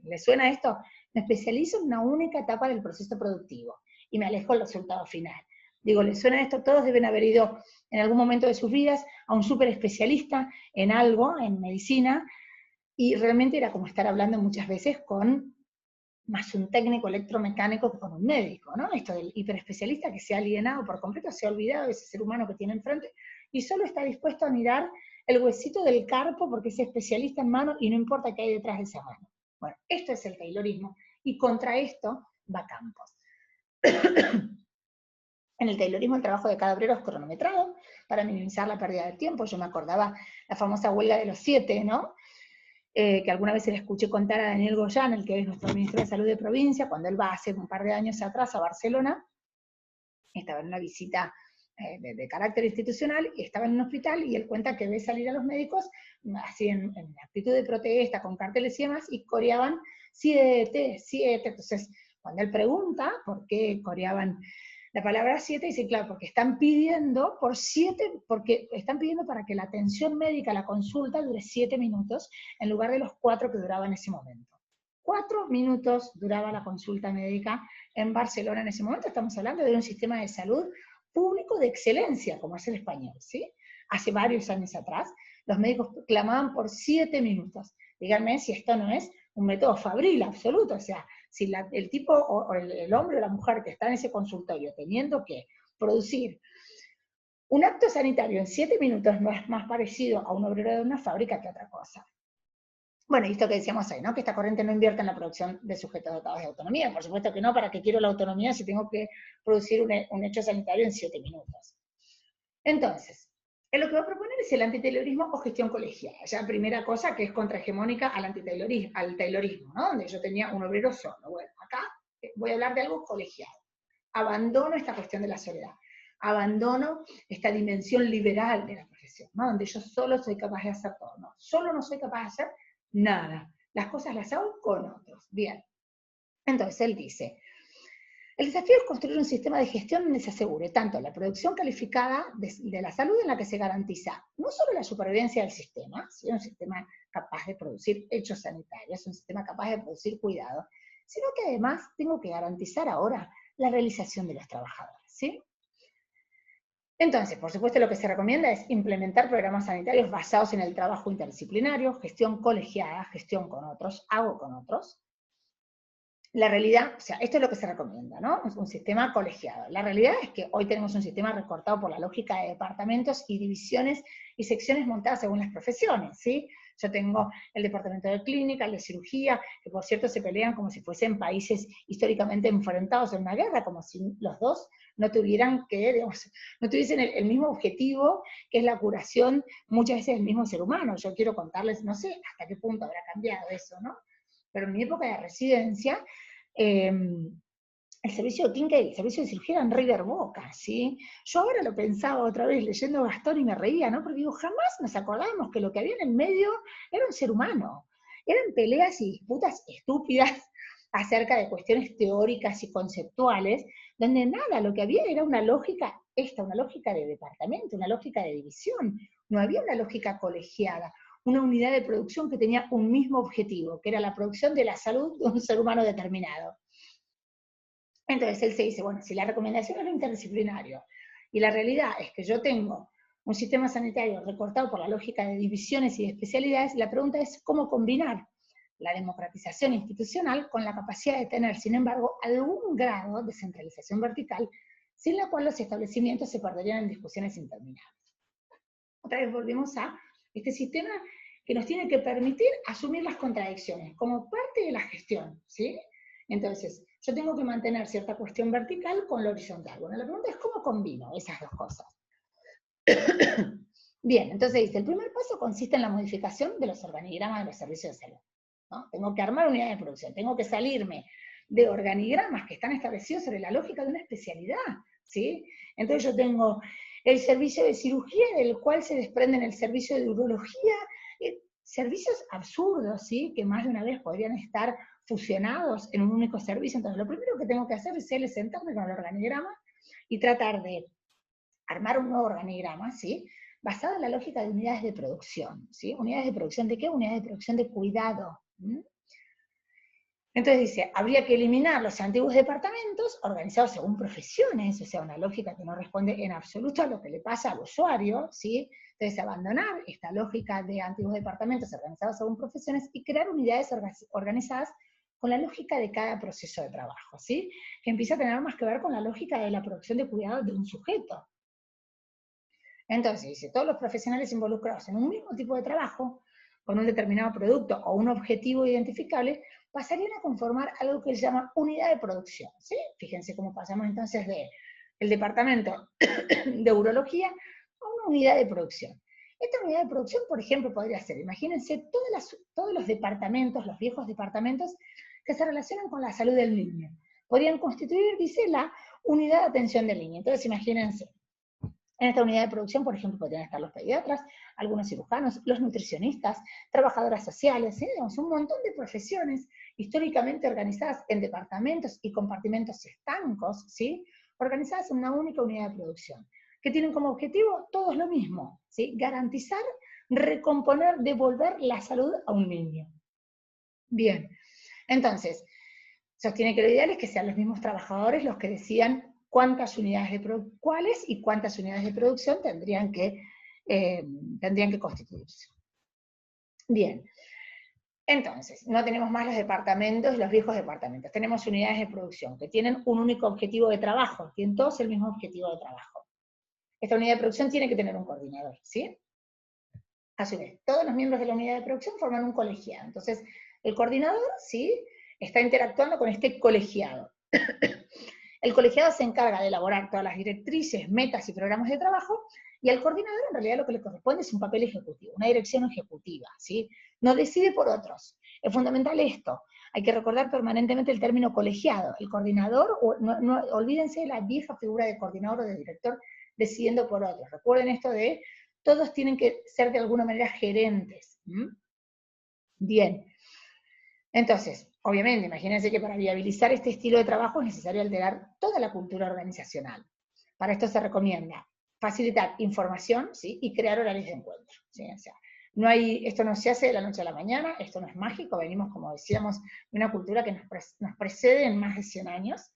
¿le suena esto? Me especializo en una única etapa del proceso productivo y me alejo del resultado final. Digo, ¿les suena esto? Todos deben haber ido en algún momento de sus vidas a un súper especialista en algo, en medicina, y realmente era como estar hablando muchas veces con más un técnico electromecánico que con un médico, ¿no? Esto del hiperespecialista que se ha alienado por completo, se ha olvidado de ese ser humano que tiene enfrente y solo está dispuesto a mirar el huesito del carpo porque es especialista en mano y no importa qué hay detrás de esa mano. Bueno, esto es el Taylorismo y contra esto va Campos. En el Taylorismo el trabajo de cada obrero es cronometrado para minimizar la pérdida de tiempo. Yo me acordaba la famosa huelga de los 7, ¿no? Que alguna vez se le escuché contar a Daniel Goyán, el que es nuestro ministro de Salud de provincia, cuando él va hace un par de años atrás a Barcelona, estaba en una visita de carácter institucional, y estaba en un hospital, y él cuenta que ve salir a los médicos, así en actitud de protesta, con carteles y demás, y coreaban 7, 7, entonces cuando él pregunta por qué coreaban la palabra 7, dice, claro, porque están pidiendo por 7, porque están pidiendo para que la atención médica, la consulta, dure 7 minutos, en lugar de los 4 que duraba en ese momento. 4 minutos duraba la consulta médica en Barcelona en ese momento. Estamos hablando de un sistema de salud público de excelencia, como es el español, ¿sí? Hace varios años atrás, los médicos clamaban por 7 minutos. Díganme si esto no es un método fabril absoluto, o sea, si el tipo o el hombre o la mujer que está en ese consultorio teniendo que producir un acto sanitario en 7 minutos no es más parecido a un obrero de una fábrica que otra cosa. Bueno, y esto que decíamos ahí, ¿no? Que esta corriente no invierte en la producción de sujetos dotados de autonomía. Por supuesto que no, ¿para qué quiero la autonomía si tengo que producir un hecho sanitario en 7 minutos? Entonces, lo que va a proponer es el antitaylorismo o gestión colegiada. Ya primera cosa que es contrahegemónica al taylorismo, ¿no? Donde yo tenía un obrero solo. Bueno, acá voy a hablar de algo colegiado. Abandono esta cuestión de la soledad. Abandono esta dimensión liberal de la profesión, ¿no? Donde yo solo soy capaz de hacer todo. No, solo no soy capaz de hacer nada. Las cosas las hago con otros. Bien. Entonces él dice, el desafío es construir un sistema de gestión donde se asegure tanto la producción calificada de la salud, en la que se garantiza no solo la supervivencia del sistema, sino un sistema capaz de producir hechos sanitarios, un sistema capaz de producir cuidado, sino que además tengo que garantizar ahora la realización de los trabajadores, ¿sí? Entonces, por supuesto, lo que se recomienda es implementar programas sanitarios basados en el trabajo interdisciplinario, gestión colegiada, gestión con otros, hago con otros. La realidad, o sea, esto es lo que se recomienda, ¿no? Es un sistema colegiado. La realidad es que hoy tenemos un sistema recortado por la lógica de departamentos y divisiones y secciones montadas según las profesiones, ¿sí? Yo tengo el departamento de clínica, el de cirugía, que por cierto se pelean como si fuesen países históricamente enfrentados en una guerra, como si los dos no tuvieran que, digamos, no tuviesen el mismo objetivo, que es la curación muchas veces del mismo ser humano. Yo quiero contarles, no sé hasta qué punto habrá cambiado eso, ¿no? Pero en mi época de residencia, el servicio de clínica y el servicio de cirugía eran River Boca, ¿sí? Yo ahora lo pensaba otra vez leyendo Gastón y me reía, ¿no? Porque digo, jamás nos acordábamos que lo que había en el medio era un ser humano. Eran peleas y disputas estúpidas acerca de cuestiones teóricas y conceptuales, donde nada, lo que había era una lógica, una lógica de departamento, una lógica de división, no había una lógica colegiada, una unidad de producción que tenía un mismo objetivo, que era la producción de la salud de un ser humano determinado. Entonces él se dice, bueno, si la recomendación es lo interdisciplinario, y la realidad es que yo tengo un sistema sanitario recortado por la lógica de divisiones y de especialidades, la pregunta es cómo combinar la democratización institucional con la capacidad de tener, sin embargo, algún grado de centralización vertical, sin la cual los establecimientos se perderían en discusiones interminables. Otra vez volvemos a este sistema que nos tiene que permitir asumir las contradicciones como parte de la gestión, ¿sí? Entonces, yo tengo que mantener cierta cuestión vertical con lo horizontal. Bueno, la pregunta es cómo combino esas dos cosas. Bien, entonces dice, el primer paso consiste en la modificación de los organigramas de los servicios de salud. ¿no? Tengo que armar unidades de producción, tengo que salirme de organigramas que están establecidos sobre la lógica de una especialidad, ¿sí? Entonces yo tengo el servicio de cirugía, del cual se desprenden el servicio de urología, servicios absurdos, ¿sí? Que más de una vez podrían estar fusionados en un único servicio. Entonces lo primero que tengo que hacer es sentarme con el organigrama y tratar de armar un nuevo organigrama, ¿sí? Basado en la lógica de unidades de producción, ¿sí? ¿Unidades de producción de qué? Unidades de producción de cuidado. Entonces dice, habría que eliminar los antiguos departamentos organizados según profesiones, o sea, una lógica que no responde en absoluto a lo que le pasa al usuario, ¿sí? Entonces abandonar esta lógica de antiguos departamentos organizados según profesiones y crear unidades organizadas con la lógica de cada proceso de trabajo, ¿sí? Que empieza a tener más que ver con la lógica de la producción de cuidados de un sujeto. Entonces, dice, todos los profesionales involucrados en un mismo tipo de trabajo, con un determinado producto o un objetivo identificable, pasarían a conformar algo que se llama unidad de producción, ¿sí? Fíjense cómo pasamos entonces del departamento de urología a una unidad de producción. Esta unidad de producción, por ejemplo, podría ser, imagínense, todos los departamentos, los viejos departamentos que se relacionan con la salud del niño. Podrían constituir, dice, la unidad de atención del niño. Entonces, imagínense, en esta unidad de producción, por ejemplo, podrían estar los pediatras, algunos cirujanos, los nutricionistas, trabajadoras sociales, ¿sí? Digamos, un montón de profesiones históricamente organizadas en departamentos y compartimentos estancos, ¿sí? Organizadas en una única unidad de producción, que tienen como objetivo todos lo mismo, ¿sí? Garantizar, recomponer, devolver la salud a un niño. Bien, entonces, sostiene que lo ideal es que sean los mismos trabajadores los que decidan cuáles y cuántas unidades de producción tendrían que constituirse. Bien, entonces, no tenemos más los departamentos, los viejos departamentos, tenemos unidades de producción que tienen un único objetivo de trabajo, tienen todos el mismo objetivo de trabajo. Esta unidad de producción tiene que tener un coordinador, ¿sí? A su vez, todos los miembros de la unidad de producción forman un colegiado, entonces el coordinador, ¿sí? Está interactuando con este colegiado. El colegiado se encarga de elaborar todas las directrices, metas y programas de trabajo, y al coordinador en realidad lo que le corresponde es un papel ejecutivo, una dirección ejecutiva, ¿sí? No decide por otros. Es fundamental esto. Hay que recordar permanentemente el término colegiado. El coordinador, olvídense de la vieja figura de coordinador o de director decidiendo por otros. Recuerden esto de todos tienen que ser de alguna manera gerentes. Bien. Entonces, obviamente, imagínense que para viabilizar este estilo de trabajo es necesario alterar toda la cultura organizacional. Para esto se recomienda facilitar información, ¿sí? Y crear horarios de encuentro, ¿sí? O sea, esto no se hace de la noche a la mañana, esto no es mágico, venimos, como decíamos, de una cultura que nos precede en más de 100 años.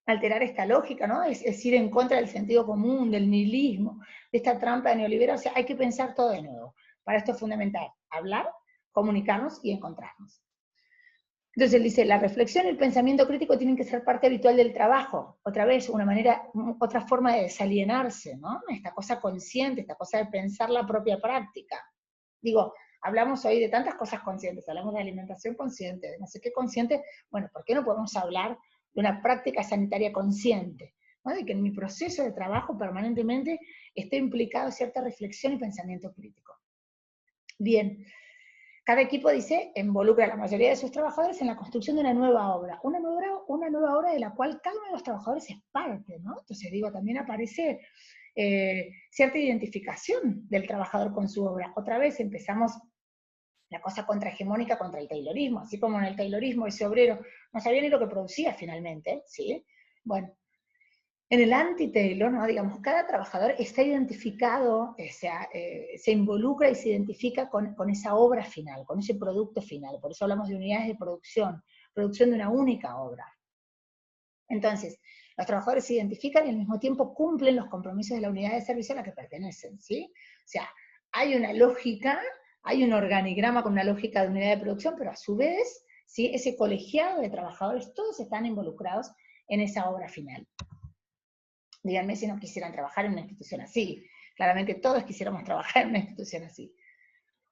Alterar esta lógica, ¿no? Es ir en contra del sentido común, del nihilismo, de esta trampa de neoliberal, o sea, hay que pensar todo de nuevo. Para esto es fundamental hablar, comunicarnos y encontrarnos. Entonces él dice, la reflexión y el pensamiento crítico tienen que ser parte habitual del trabajo. Otra vez, otra forma de desalienarse, ¿no? Esta cosa consciente, esta cosa de pensar la propia práctica. Digo, hablamos hoy de tantas cosas conscientes, hablamos de alimentación consciente, de no sé qué consciente, bueno, ¿por qué no podemos hablar de una práctica sanitaria consciente? ¿No? De que en mi proceso de trabajo permanentemente esté implicado cierta reflexión y pensamiento crítico. Bien, cada equipo, dice, involucra a la mayoría de sus trabajadores en la construcción de una nueva obra de la cual cada uno de los trabajadores es parte, ¿no? Entonces, digo, también aparece cierta identificación del trabajador con su obra. Otra vez empezamos la cosa contrahegemónica contra el taylorismo, así como en el taylorismo ese obrero no sabía ni lo que producía finalmente, ¿sí? Bueno, en el anti-Taylor, ¿no? Digamos, cada trabajador está identificado, se involucra y se identifica con esa obra final, con ese producto final. Por eso hablamos de unidades de producción de una única obra. Entonces, los trabajadores se identifican y al mismo tiempo cumplen los compromisos de la unidad de servicio a la que pertenecen, ¿sí? O sea, hay una lógica, hay un organigrama con una lógica de unidad de producción, pero a su vez, ¿sí? Ese colegiado de trabajadores, todos están involucrados en esa obra final. Díganme si no quisieran trabajar en una institución así. Claramente todos quisiéramos trabajar en una institución así.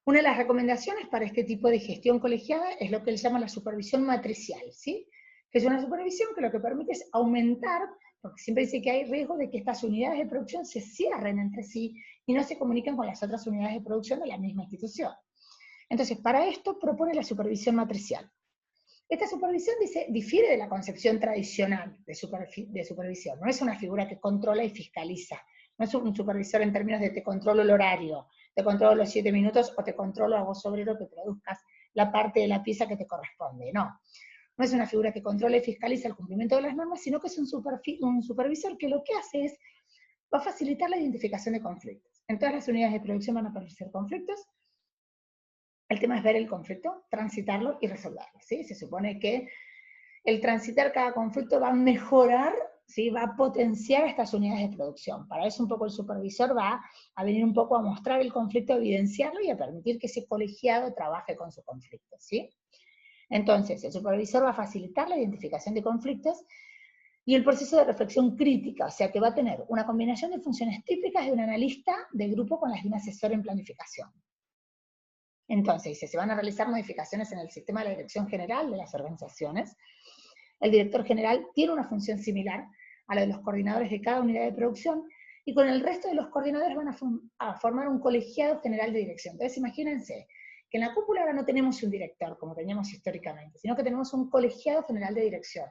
Una de las recomendaciones para este tipo de gestión colegiada es lo que él llama la supervisión matricial, ¿sí? Que es una supervisión que lo que permite es aumentar, porque siempre dice que hay riesgo de que estas unidades de producción se cierren entre sí y no se comuniquen con las otras unidades de producción de la misma institución. Entonces, para esto propone la supervisión matricial. Esta supervisión difiere de la concepción tradicional de supervisión. No es una figura que controla y fiscaliza. No es un supervisor en términos de te controlo el horario, te controlo los 7 minutos o te controlo a vos obrero que produzcas la parte de la pieza que te corresponde. No. No es una figura que controla y fiscaliza el cumplimiento de las normas, sino que es un supervisor que lo que hace es, va a facilitar la identificación de conflictos. En todas las unidades de producción van a aparecer conflictos. El tema es ver el conflicto, transitarlo y resolverlo, ¿sí? Se supone que el transitar cada conflicto va a mejorar, ¿sí? Va a potenciar estas unidades de producción. Para eso un poco el supervisor va a venir un poco a mostrar el conflicto, a evidenciarlo y a permitir que ese colegiado trabaje con su conflicto, ¿sí? Entonces, el supervisor va a facilitar la identificación de conflictos y el proceso de reflexión crítica, o sea que va a tener una combinación de funciones típicas de un analista de grupo con las de un asesor en planificación. Entonces, se van a realizar modificaciones en el sistema de la dirección general de las organizaciones. El director general tiene una función similar a la de los coordinadores de cada unidad de producción, y con el resto de los coordinadores van a formar un colegiado general de dirección. Entonces, imagínense que en la cúpula ahora no tenemos un director, como teníamos históricamente, sino que tenemos un colegiado general de dirección.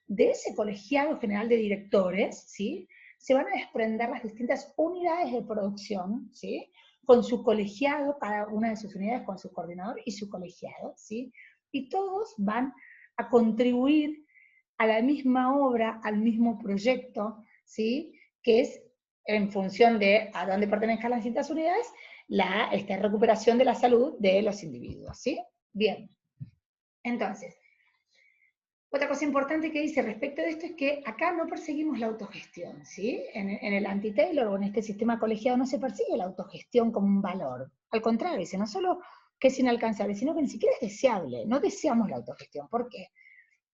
De ese colegiado general de directores, ¿sí?, se van a desprender las distintas unidades de producción, ¿sí?, con su colegiado, cada una de sus unidades con su coordinador y su colegiado, ¿sí? Y todos van a contribuir a la misma obra, al mismo proyecto, ¿sí? Que es, en función de a dónde pertenezcan las distintas unidades, la recuperación de la salud de los individuos, ¿sí? Bien. Entonces, otra cosa importante que dice respecto de esto es que acá no perseguimos la autogestión, ¿sí? En el anti-Taylor o en este sistema colegiado no se persigue la autogestión como un valor. Al contrario, dice, no solo que es inalcanzable, sino que ni siquiera es deseable. No deseamos la autogestión. ¿Por qué?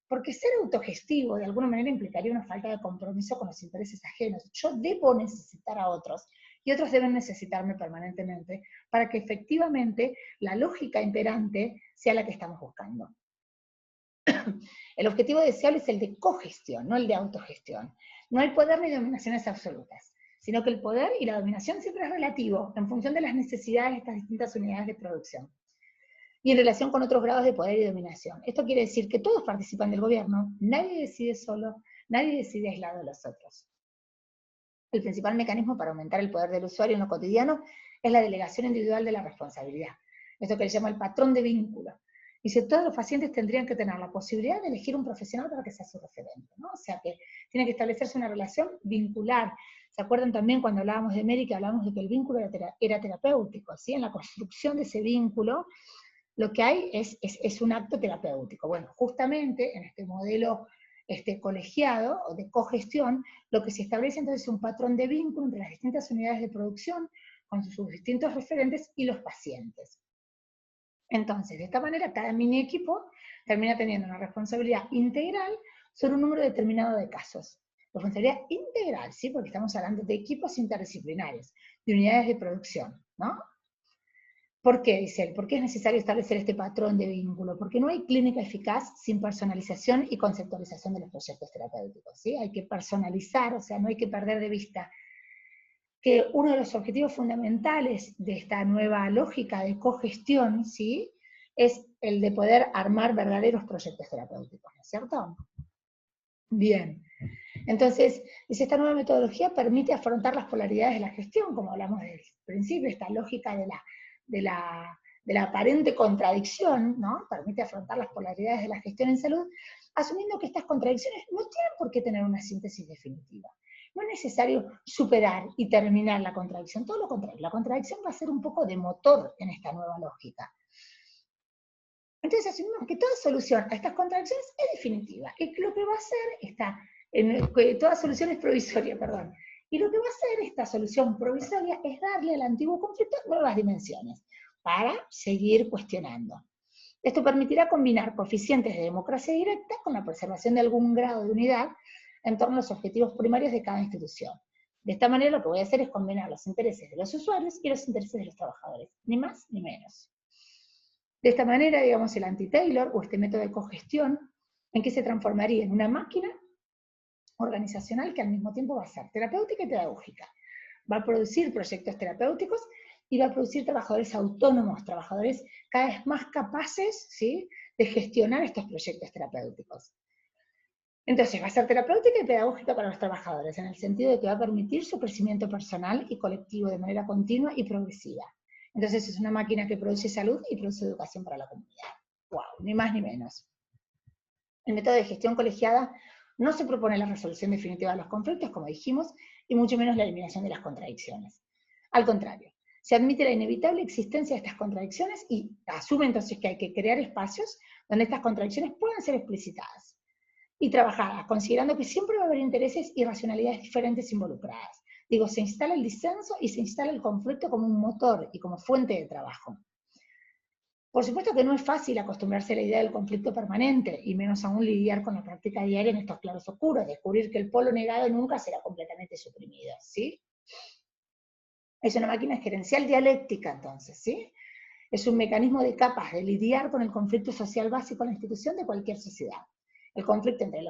Porque ser autogestivo de alguna manera implicaría una falta de compromiso con los intereses ajenos. Yo debo necesitar a otros y otros deben necesitarme permanentemente para que efectivamente la lógica imperante sea la que estamos buscando. El objetivo deseable es el de cogestión, no el de autogestión. No hay poder ni dominaciones absolutas, sino que el poder y la dominación siempre es relativo, en función de las necesidades de estas distintas unidades de producción, y en relación con otros grados de poder y dominación. Esto quiere decir que todos participan del gobierno, nadie decide solo, nadie decide aislado de los otros. El principal mecanismo para aumentar el poder del usuario en lo cotidiano es la delegación individual de la responsabilidad. Esto que le llama el patrón de vínculo. Dice, todos los pacientes tendrían que tener la posibilidad de elegir un profesional para que sea su referente, ¿no? O sea que tiene que establecerse una relación vincular. ¿Se acuerdan también cuando hablábamos de Mary, que hablábamos de que el vínculo era terapéutico, ¿sí? En la construcción de ese vínculo, lo que hay es un acto terapéutico. Bueno, justamente en este modelo colegiado o de cogestión, lo que se establece entonces es un patrón de vínculo entre las distintas unidades de producción, con sus distintos referentes y los pacientes. Entonces, de esta manera, cada mini equipo termina teniendo una responsabilidad integral sobre un número determinado de casos. Responsabilidad integral, ¿sí? Porque estamos hablando de equipos interdisciplinares, de unidades de producción, ¿no? ¿Por qué, dice él? ¿Por qué es necesario establecer este patrón de vínculo? Porque no hay clínica eficaz sin personalización y conceptualización de los proyectos terapéuticos, ¿sí? Hay que personalizar, o sea, no hay que perder de vista que uno de los objetivos fundamentales de esta nueva lógica de cogestión, ¿sí?, es el de poder armar verdaderos proyectos terapéuticos, ¿no es cierto? Bien. Entonces, dice, esta nueva metodología permite afrontar las polaridades de la gestión, como hablamos desde el principio, esta lógica de la aparente contradicción, ¿no? Permite afrontar las polaridades de la gestión en salud, asumiendo que estas contradicciones no tienen por qué tener una síntesis definitiva. No es necesario superar y terminar la contradicción, todo lo contrario, la contradicción va a ser un poco de motor en esta nueva lógica. Entonces asumimos que toda solución a estas contradicciones es definitiva, y que lo que va a hacer toda solución es provisoria, perdón. Y lo que va a hacer esta solución provisoria es darle al antiguo conflicto nuevas dimensiones, para seguir cuestionando. Esto permitirá combinar coeficientes de democracia directa con la preservación de algún grado de unidad en torno a los objetivos primarios de cada institución. De esta manera lo que voy a hacer es combinar los intereses de los usuarios y los intereses de los trabajadores, ni más ni menos. De esta manera, digamos, el anti-Taylor, o este método de cogestión, ¿en qué se transformaría? En una máquina organizacional que al mismo tiempo va a ser terapéutica y pedagógica. Va a producir proyectos terapéuticos y va a producir trabajadores autónomos, trabajadores cada vez más capaces, ¿sí?, de gestionar estos proyectos terapéuticos. Entonces, va a ser terapéutica y pedagógica para los trabajadores, en el sentido de que va a permitir su crecimiento personal y colectivo de manera continua y progresiva. Entonces, es una máquina que produce salud y produce educación para la comunidad. ¡Wow! Ni más ni menos. El método de gestión colegiada no se propone la resolución definitiva de los conflictos, como dijimos, y mucho menos la eliminación de las contradicciones. Al contrario, se admite la inevitable existencia de estas contradicciones y asume entonces que hay que crear espacios donde estas contradicciones puedan ser explicitadas y trabajadas, considerando que siempre va a haber intereses y racionalidades diferentes involucradas. Digo, se instala el disenso y se instala el conflicto como un motor y como fuente de trabajo. Por supuesto que no es fácil acostumbrarse a la idea del conflicto permanente, y menos aún lidiar con la práctica diaria en estos claroscuros, descubrir que el polo negado nunca será completamente suprimido, ¿sí? Es una máquina gerencial dialéctica, entonces, ¿sí? Es un mecanismo de capas de lidiar con el conflicto social básico en la institución de cualquier sociedad. El conflicto entre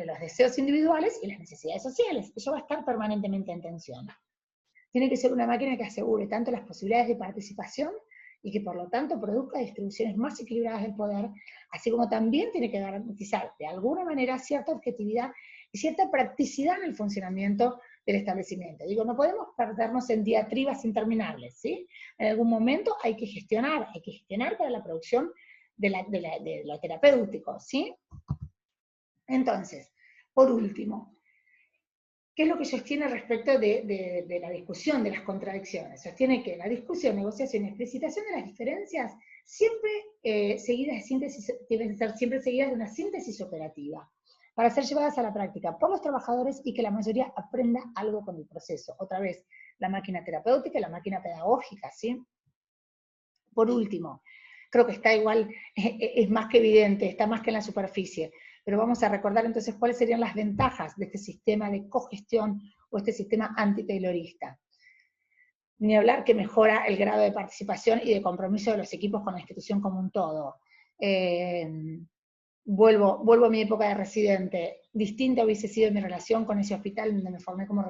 los deseos individuales y las necesidades sociales. Eso va a estar permanentemente en tensión. Tiene que ser una máquina que asegure tanto las posibilidades de participación y que por lo tanto produzca distribuciones más equilibradas del poder, así como también tiene que garantizar de alguna manera cierta objetividad y cierta practicidad en el funcionamiento del establecimiento. Digo, no podemos perdernos en diatribas interminables, ¿sí? En algún momento hay que gestionar para la producción de lo terapéutico, ¿sí? Entonces, por último, ¿qué es lo que sostiene respecto de la discusión, de las contradicciones? Sostiene que la discusión, negociación y explicitación de las diferencias siempre seguidas de síntesis, deben ser siempre seguidas de una síntesis operativa, para ser llevadas a la práctica por los trabajadores y que la mayoría aprenda algo con el proceso. Otra vez, la máquina terapéutica y la máquina pedagógica, ¿sí? Por último, creo que está igual, es más que evidente, está más que en la superficie, pero vamos a recordar entonces cuáles serían las ventajas de este sistema de cogestión o este sistema antitaylorista. Ni hablar que mejora el grado de participación y de compromiso de los equipos con la institución como un todo. Vuelvo a mi época de residente. Distinta hubiese sido mi relación con ese hospital donde me formé como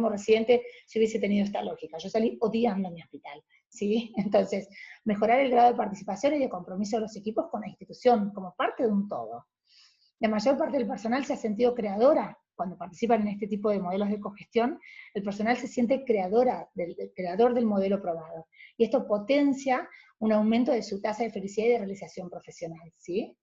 residente si hubiese tenido esta lógica. Yo salí odiando mi hospital, ¿sí? Entonces, mejorar el grado de participación y de compromiso de los equipos con la institución como parte de un todo. La mayor parte del personal se ha sentido creadora cuando participan en este tipo de modelos de cogestión. El personal se siente creador del modelo probado. Y esto potencia un aumento de su tasa de felicidad y de realización profesional, ¿sí?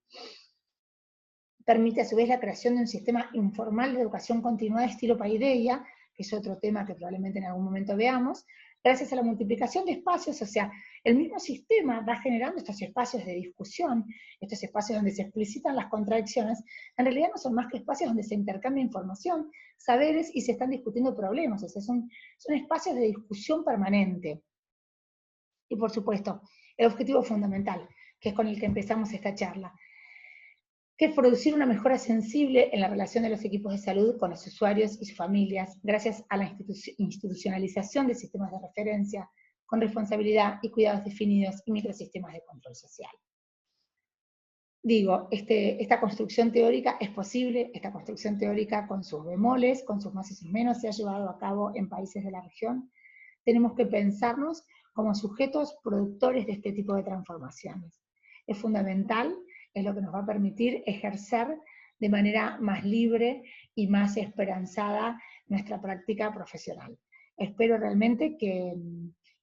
Permite a su vez la creación de un sistema informal de educación continuada de estilo Paideia, que es otro tema que probablemente en algún momento veamos, gracias a la multiplicación de espacios, o sea, el mismo sistema va generando estos espacios de discusión, estos espacios donde se explicitan las contradicciones, en realidad no son más que espacios donde se intercambia información, saberes y se están discutiendo problemas, o sea, son espacios de discusión permanente. Y por supuesto, el objetivo fundamental, que es con el que empezamos esta charla, que es producir una mejora sensible en la relación de los equipos de salud con los usuarios y sus familias, gracias a la institucionalización de sistemas de referencia, con responsabilidad y cuidados definidos y microsistemas de control social. Digo, esta construcción teórica es posible, esta construcción teórica con sus bemoles, con sus más y sus menos, se ha llevado a cabo en países de la región. Tenemos que pensarnos como sujetos productores de este tipo de transformaciones. Es fundamental, es lo que nos va a permitir ejercer de manera más libre y más esperanzada nuestra práctica profesional. Espero realmente que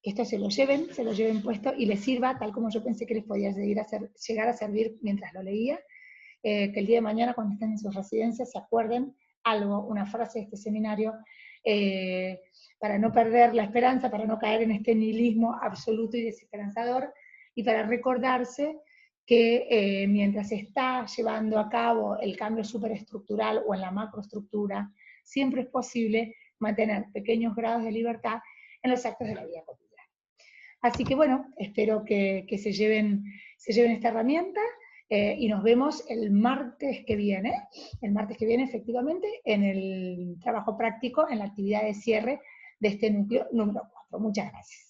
esto se lo lleven puesto y les sirva tal como yo pensé que les podía llegar a servir mientras lo leía, que el día de mañana cuando estén en sus residencias se acuerden algo, una frase de este seminario, para no perder la esperanza, para no caer en este nihilismo absoluto y desesperanzador, y para recordarse que mientras se está llevando a cabo el cambio superestructural o en la macroestructura, siempre es posible mantener pequeños grados de libertad en los actos de la vida cotidiana. Así que bueno, espero que se lleven esta herramienta, y nos vemos el martes que viene efectivamente en el trabajo práctico, en la actividad de cierre de este núcleo número 4. Muchas gracias.